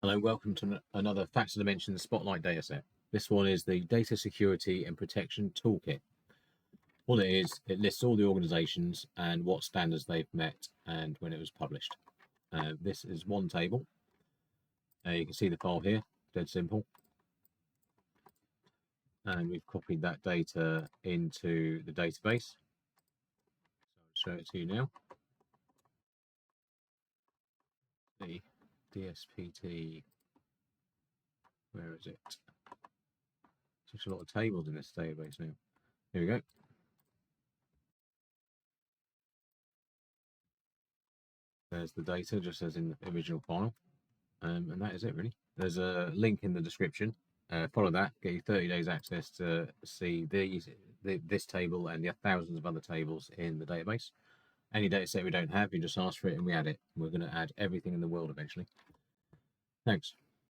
Hello, welcome to another Facts and Dimensions Spotlight Dataset. This one is the Data Security and Protection Toolkit. All it is, it lists all the organisations and what standards they've met and when it was published. This is one table. You can see the file here, dead simple. And we've copied that data into the database. So I'll show it to you now. The DSPT, where is it? Such a lot of tables in this database now. Here we go. There's the data, just as in the original file. And that is it, really. There's a link in the description. Follow that, get you 30 days access to see this table and the thousands of other tables in the database. Any data set we don't have, you just ask for it and we add it. We're going to add everything in the world eventually. Thanks.